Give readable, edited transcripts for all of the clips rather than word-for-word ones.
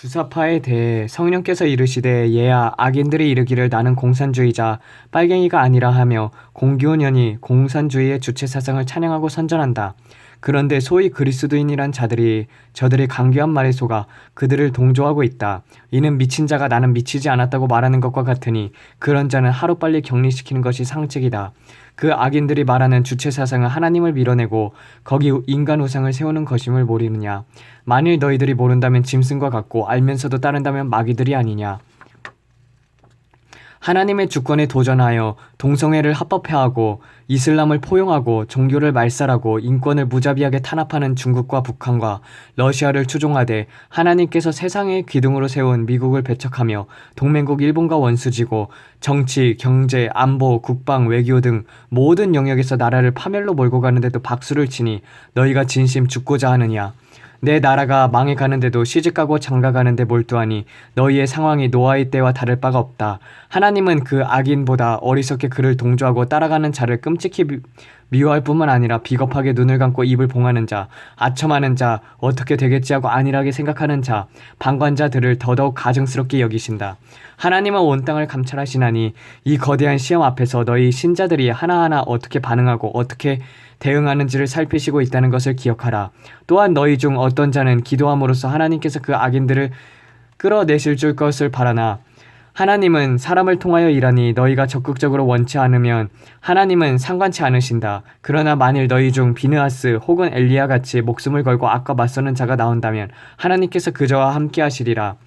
주사파에 대해 성령께서 이르시되 얘야 악인들이 이르기를 나는 공산주의자 빨갱이가 아니라 하며 공교년이 공산주의의 주체 사상을 찬양하고 선전한다. 그런데 소위 그리스도인이란 자들이 저들의 강교한 말에 속아 그들을 동조하고 있다. 이는 미친 자가 나는 미치지 않았다고 말하는 것과 같으니 그런 자는 하루빨리 격리시키는 것이 상책이다. 그 악인들이 말하는 주체 사상은 하나님을 밀어내고 거기 인간 우상을 세우는 것임을 모르느냐. 만일 너희들이 모른다면 짐승과 같고 알면서도 따른다면 마귀들이 아니냐. 하나님의 주권에 도전하여 동성애를 합법화하고 이슬람을 포용하고 종교를 말살하고 인권을 무자비하게 탄압하는 중국과 북한과 러시아를 추종하되 하나님께서 세상의 기둥으로 세운 미국을 배척하며 동맹국 일본과 원수지고 정치, 경제, 안보, 국방, 외교 등 모든 영역에서 나라를 파멸로 몰고 가는데도 박수를 치니 너희가 진심 죽고자 하느냐. 내 나라가 망해가는데도 시집가고 장가가는데 몰두하니 너희의 상황이 노아의 때와 다를 바가 없다. 하나님은 그 악인보다 어리석게 그를 동조하고 따라가는 자를 끔찍히 미워할 뿐만 아니라 비겁하게 눈을 감고 입을 봉하는 자, 아첨하는 자, 어떻게 되겠지 하고 안일하게 생각하는 자, 방관자들을 더더욱 가증스럽게 여기신다. 하나님은 온 땅을 감찰하시나니 이 거대한 시험 앞에서 너희 신자들이 하나하나 어떻게 반응하고 어떻게 대응하는지를 살피시고 있다는 것을 기억하라. 또한 너희 중 어떤 자는 기도함으로써 하나님께서 그 악인들을 끌어내실 줄 것을 바라나 하나님은 사람을 통하여 일하니 너희가 적극적으로 원치 않으면 하나님은 상관치 않으신다. 그러나 만일 너희 중 비느하스 혹은 엘리야 같이 목숨을 걸고 악과 맞서는 자가 나온다면 하나님께서 그저와 함께 하시리라.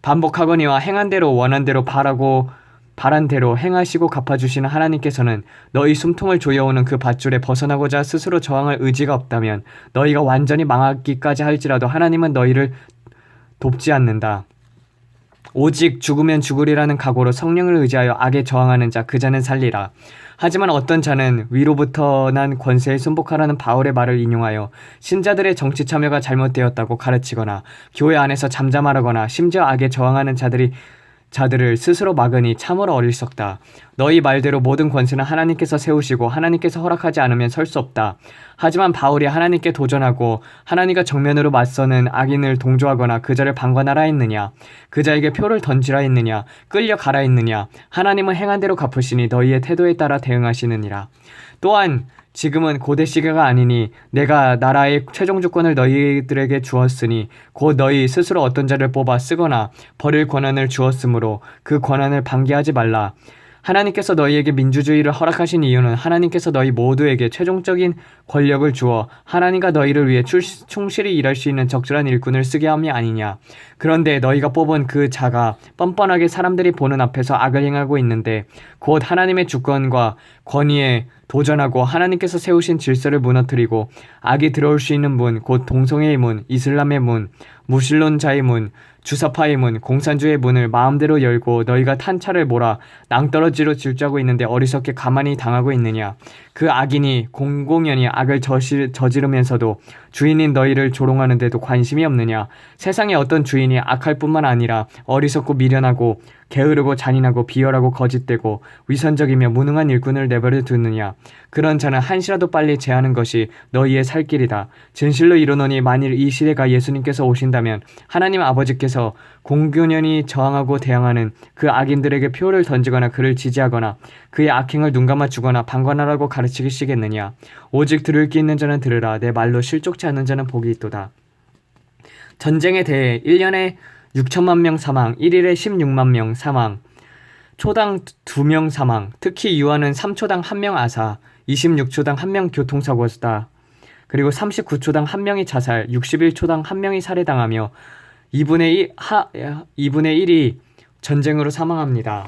반복하거니와 행한 대로 원한 대로 바란 대로 행하시고 갚아주시는 하나님께서는 너희 숨통을 조여오는 그 밧줄에 벗어나고자 스스로 저항할 의지가 없다면 너희가 완전히 망하기까지 할지라도 하나님은 너희를 돕지 않는다. 오직 죽으면 죽으리라는 각오로 성령을 의지하여 악에 저항하는 자 그 자는 살리라. 하지만 어떤 자는 위로부터 난 권세에 순복하라는 바울의 말을 인용하여 신자들의 정치 참여가 잘못되었다고 가르치거나 교회 안에서 잠잠하라거나 심지어 악에 저항하는 자들을 스스로 막으니 참으로 어리석다. 너희 말대로 모든 권세는 하나님께서 세우시고 하나님께서 허락하지 않으면 설 수 없다. 하지만 바울이 하나님께 도전하고 하나님과 정면으로 맞서는 악인을 동조하거나 그 자를 방관하라 했느냐. 그 자에게 표를 던지라 했느냐. 끌려가라 했느냐. 하나님은 행한 대로 갚으시니 너희의 태도에 따라 대응하시느니라. 또한 지금은 고대 시기가 아니니 내가 나라의 최종 주권을 너희들에게 주었으니 곧 너희 스스로 어떤 자를 뽑아 쓰거나 버릴 권한을 주었으므로 그 권한을 방기하지 말라. 하나님께서 너희에게 민주주의를 허락하신 이유는 하나님께서 너희 모두에게 최종적인 권력을 주어 하나님과 너희를 위해 충실히 일할 수 있는 적절한 일꾼을 쓰게 함이 아니냐. 그런데 너희가 뽑은 그 자가 뻔뻔하게 사람들이 보는 앞에서 악을 행하고 있는데 곧 하나님의 주권과 권위에 도전하고 하나님께서 세우신 질서를 무너뜨리고 악이 들어올 수 있는 문, 곧 동성애의 문, 이슬람의 문, 무신론자의 문, 주사파의 문, 공산주의 문을 마음대로 열고 너희가 탄차를 몰아 낭떠러지로 질주하고 있는데 어리석게 가만히 당하고 있느냐. 그 악인이 공공연히 악을 저지르면서도 주인인 너희를 조롱하는데도 관심이 없느냐. 세상에 어떤 주인이 악할 뿐만 아니라 어리석고 미련하고 게으르고 잔인하고 비열하고 거짓되고 위선적이며 무능한 일꾼을 내버려 두느냐. 그런 자는 한시라도 빨리 제하는 것이 너희의 살 길이다. 진실로 이르노니 만일 이 시대가 예수님께서 오신다면 하나님 아버지께서 공교년이 저항하고 대항하는 그 악인들에게 표를 던지거나 그를 지지하거나 그의 악행을 눈감아 주거나 방관하라고 가르치시겠느냐. 오직 들을 귀 있는 자는 들으라. 내 말로 실족치 않는 자는 복이 있도다. 전쟁에 대해 1년에 6천만 명 사망, 1일에 16만 명 사망, 초당 2명 사망, 특히 유아는 3초당 1명 아사, 26초당 1명 교통사고다. 그리고 39초당 1명이 자살, 61초당 1명이 살해당하며 2분의 1이 전쟁으로 사망합니다.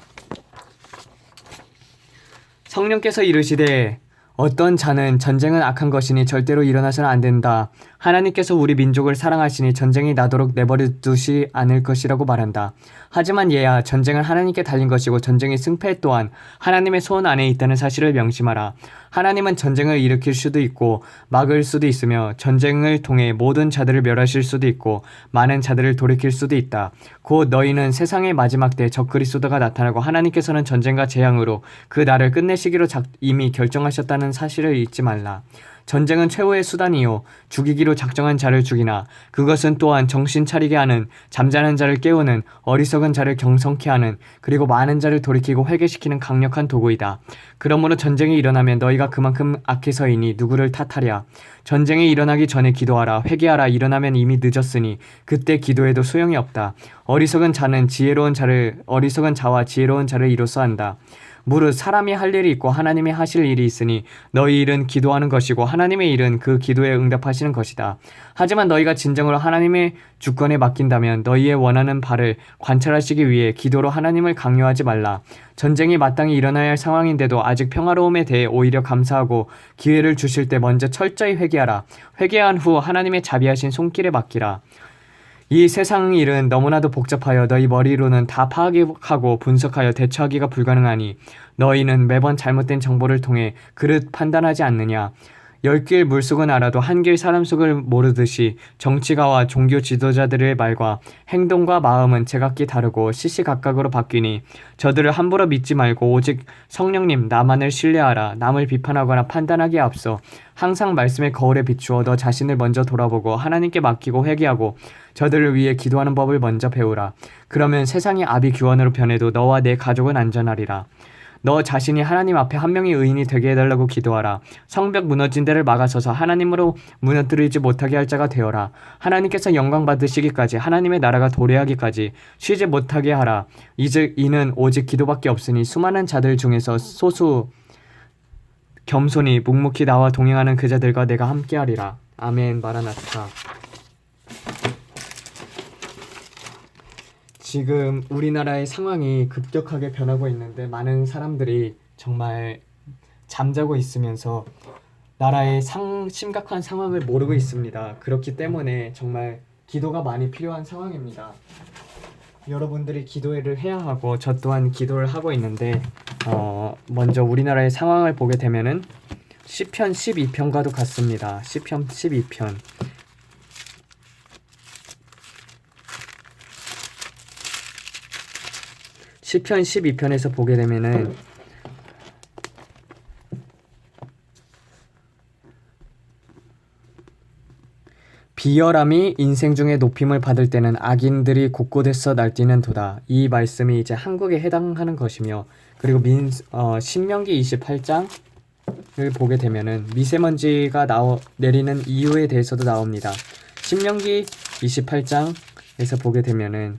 성령께서 이르시되 어떤 자는 전쟁은 악한 것이니 절대로 일어나서는 안 된다. 하나님께서 우리 민족을 사랑하시니 전쟁이 나도록 내버려 두시 않을 것이라고 말한다. 하지만 얘야 전쟁은 하나님께 달린 것이고 전쟁의 승패 또한 하나님의 손 안에 있다는 사실을 명심하라. 하나님은 전쟁을 일으킬 수도 있고 막을 수도 있으며 전쟁을 통해 모든 자들을 멸하실 수도 있고 많은 자들을 돌이킬 수도 있다. 곧 너희는 세상의 마지막 때 적그리스도가 나타나고 하나님께서는 전쟁과 재앙으로 그 날을 끝내시기로 이미 결정하셨다는 사실을 잊지 말라. 전쟁은 최후의 수단이요 죽이기로 작정한 자를 죽이나 그것은 또한 정신 차리게 하는, 잠자는 자를 깨우는, 어리석은 자를 경성케 하는, 그리고 많은 자를 돌이키고 회개시키는 강력한 도구이다. 그러므로 전쟁이 일어나면 너희가 그만큼 악해서이니 누구를 탓하랴. 전쟁이 일어나기 전에 기도하라. 회개하라. 일어나면 이미 늦었으니 그때 기도해도 소용이 없다. 어리석은 자와 지혜로운 자를 이로써 한다. 무릇 사람이 할 일이 있고 하나님이 하실 일이 있으니 너희 일은 기도하는 것이고 하나님의 일은 그 기도에 응답하시는 것이다. 하지만 너희가 진정으로 하나님의 주권에 맡긴다면 너희의 원하는 바를 관찰하시기 위해 기도로 하나님을 강요하지 말라. 전쟁이 마땅히 일어나야 할 상황인데도 아직 평화로움에 대해 오히려 감사하고 기회를 주실 때 먼저 철저히 회개하라. 회개한 후 하나님의 자비하신 손길에 맡기라. 이 세상 일은 너무나도 복잡하여 너희 머리로는 다 파악하고 분석하여 대처하기가 불가능하니 너희는 매번 잘못된 정보를 통해 그릇 판단하지 않느냐. 10길 물속은 알아도 한 길 사람 속을 모르듯이 정치가와 종교 지도자들의 말과 행동과 마음은 제각기 다르고 시시각각으로 바뀌니 저들을 함부로 믿지 말고 오직 성령님 나만을 신뢰하라. 남을 비판하거나 판단하기에 앞서 항상 말씀의 거울에 비추어 너 자신을 먼저 돌아보고 하나님께 맡기고 회개하고 저들을 위해 기도하는 법을 먼저 배우라. 그러면 세상이 아비규환으로 변해도 너와 내 가족은 안전하리라. 너 자신이 하나님 앞에 한 명의 의인이 되게 해달라고 기도하라. 성벽 무너진 데를 막아서서 하나님으로 무너뜨리지 못하게 할 자가 되어라. 하나님께서 영광 받으시기까지 하나님의 나라가 도래하기까지 쉬지 못하게 하라. 이는 오직 기도밖에 없으니 수많은 자들 중에서 소수 겸손히 묵묵히 나와 동행하는 그 자들과 내가 함께하리라. 아멘. 마라나타. 지금 우리나라의 상황이 급격하게 변하고 있는데 많은 사람들이 정말 잠자고 있으면서 나라의 심각한 상황을 모르고 있습니다. 그렇기 때문에 정말 기도가 많이 필요한 상황입니다. 여러분들이 기도를 해야 하고 저 또한 기도를 하고 있는데 먼저 우리나라의 상황을 보게 되면은 시편 12편과도 같습니다. 시편 12편. 시편 12편에서 보게 되면은 비열함이 인생 중에 높임을 받을 때는 악인들이 곳곳에서 날뛰는 도다. 이 말씀이 이제 한국에 해당하는 것이며, 그리고 신명기 28장을 보게 되면은 미세먼지가 내리는 이유에 대해서도 나옵니다. 신명기 28장에서 보게 되면은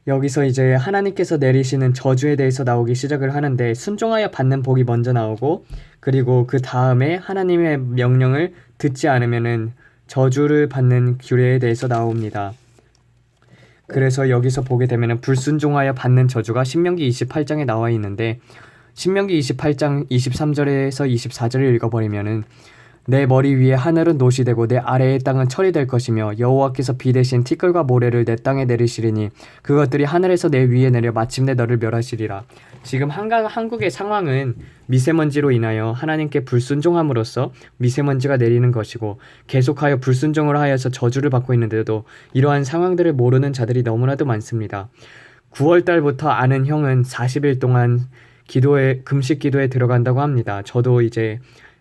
여기서 이제 하나님께서 내리시는 저주에 대해서 나오기 시작을 하는데 순종하여 받는 복이 먼저 나오고, 그리고 그 다음에 하나님의 명령을 듣지 않으면은 저주를 받는 규례에 대해서 나옵니다. 그래서 여기서 보게 되면은 불순종하여 받는 저주가 신명기 28장에 나와 있는데, 신명기 28장 23절에서 24절을 읽어버리면은 내 머리 위에 하늘은 노시 되고 내 아래의 땅은 철이 될 것이며 여호와께서 비 대신 티끌과 모래를 내 땅에 내리시리니 그것들이 하늘에서 내 위에 내려 마침내 너를 멸하시리라. 지금 한국의 상황은 미세먼지로 인하여 하나님께 불순종함으로써 미세먼지가 내리는 것이고, 계속하여 불순종을 하여서 저주를 받고 있는데도 이러한 상황들을 모르는 자들이 너무나도 많습니다. 9월달부터 아는 형은 40일 동안 금식 기도에 들어간다고 합니다. 저도 이제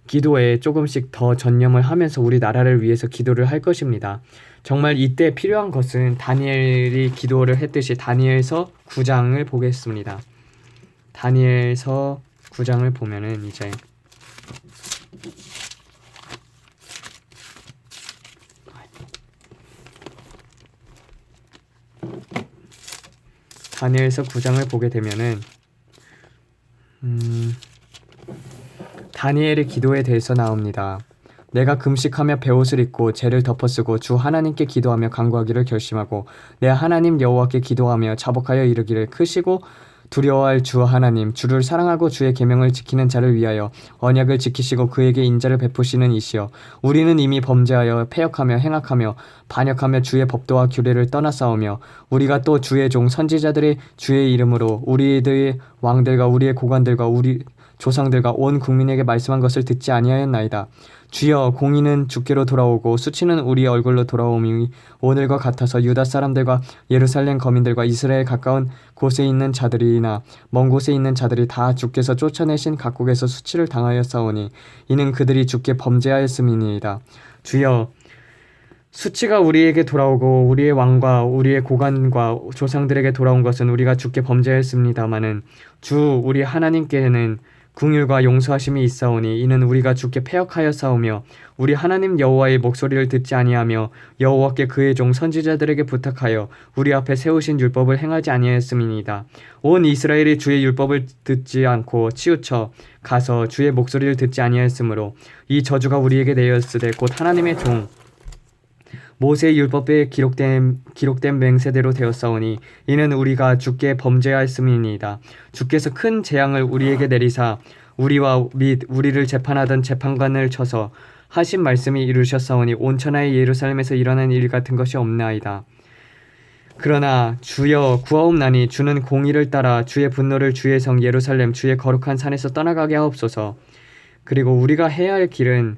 기도에 조금씩 더 전념을 하면서 우리 나라를 위해서 기도를 할 것입니다. 정말 이때 필요한 것은 다니엘이 기도를 했듯이 다니엘서 9장을 보겠습니다. 다니엘서 9장을 보면은 이제 다니엘서 9장을 보게 되면은 다니엘의 기도에 대해서 나옵니다. 내가 금식하며 베옷을 입고 재를 덮어쓰고 주 하나님께 기도하며 간구하기를 결심하고 내 하나님 여호와께 기도하며 자복하여 이르기를, 크시고 두려워할 주 하나님, 주를 사랑하고 주의 계명을 지키는 자를 위하여 언약을 지키시고 그에게 인자를 베푸시는 이시여, 우리는 이미 범죄하여 패역하며 행악하며 반역하며 주의 법도와 규례를 떠나싸우며 우리가 또 주의 종 선지자들의 주의 이름으로 우리들의 왕들과 우리의 고관들과 조상들과 온 국민에게 말씀한 것을 듣지 아니하였나이다. 주여, 공의는 주께로 돌아오고 수치는 우리의 얼굴로 돌아오니 오늘과 같아서 유다 사람들과 예루살렘 거민들과 이스라엘 가까운 곳에 있는 자들이나 먼 곳에 있는 자들이 다 주께서 쫓아내신 각국에서 수치를 당하였사오니 이는 그들이 주께 범죄하였음이니이다. 주여, 수치가 우리에게 돌아오고 우리의 왕과 우리의 고관과 조상들에게 돌아온 것은 우리가 주께 범죄했습니다마는 주 우리 하나님께는 긍휼과 용서하심이 있사오니 이는 우리가 주께 패역하였사오며 우리 하나님 여호와의 목소리를 듣지 아니하며 여호와께 그의 종 선지자들에게 부탁하여 우리 앞에 세우신 율법을 행하지 아니하였음이니이다. 온 이스라엘이 주의 율법을 듣지 않고 치우쳐 가서 주의 목소리를 듣지 아니하였으므로 이 저주가 우리에게 내렸으되 곧 하나님의 종 모세의 율법에 기록된 맹세대로 되었사오니 이는 우리가 주께 범죄하였음이니이다. 주께서 큰 재앙을 우리에게 내리사 우리와 및 우리를 재판하던 재판관을 쳐서 하신 말씀이 이루셨사오니 온 천하의 예루살렘에서 일어난 일 같은 것이 없나이다. 그러나 주여 구하옵나니 주는 공의를 따라 주의 분노를 주의 성 예루살렘 주의 거룩한 산에서 떠나가게 하옵소서. 그리고 우리가 해야 할 기도는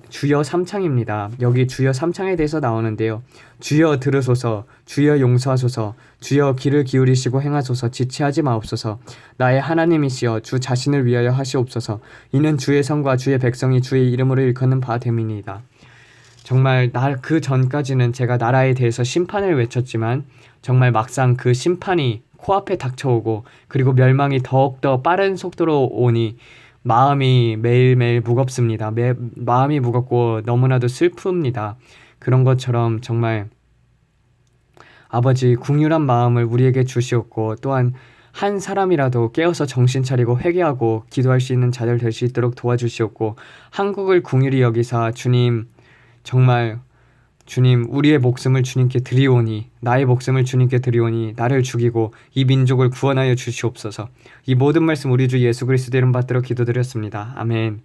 주여 삼창입니다. 여기 주여 삼창에 대해서 나오는데요. 주여 들으소서, 주여 용서하소서, 주여 귀를 기울이시고 행하소서, 지체하지 마옵소서. 나의 하나님이시여 주 자신을 위하여 하시옵소서. 이는 주의 성과 주의 백성이 주의 이름으로 일컫는 바 됨이니이다. 정말 그 전까지는 제가 나라에 대해서 심판을 외쳤지만 정말 막상 그 심판이 코앞에 닥쳐오고 그리고 멸망이 더욱더 빠른 속도로 오니 마음이 매일매일 무겁습니다. 마음이 무겁고 너무나도 슬픕니다. 그런 것처럼 정말 아버지 긍휼한 마음을 우리에게 주시옵고 또한 한 사람이라도 깨어서 정신 차리고 회개하고 기도할 수 있는 자들 될 수 있도록 도와주시옵고 한국을 긍휼히 여기사 주님 정말 주님 우리의 목숨을 주님께 드리오니 나의 목숨을 주님께 드리오니 나를 죽이고 이 민족을 구원하여 주시옵소서. 이 모든 말씀 우리 주 예수 그리스도 이름 받들어 기도드렸습니다. 아멘.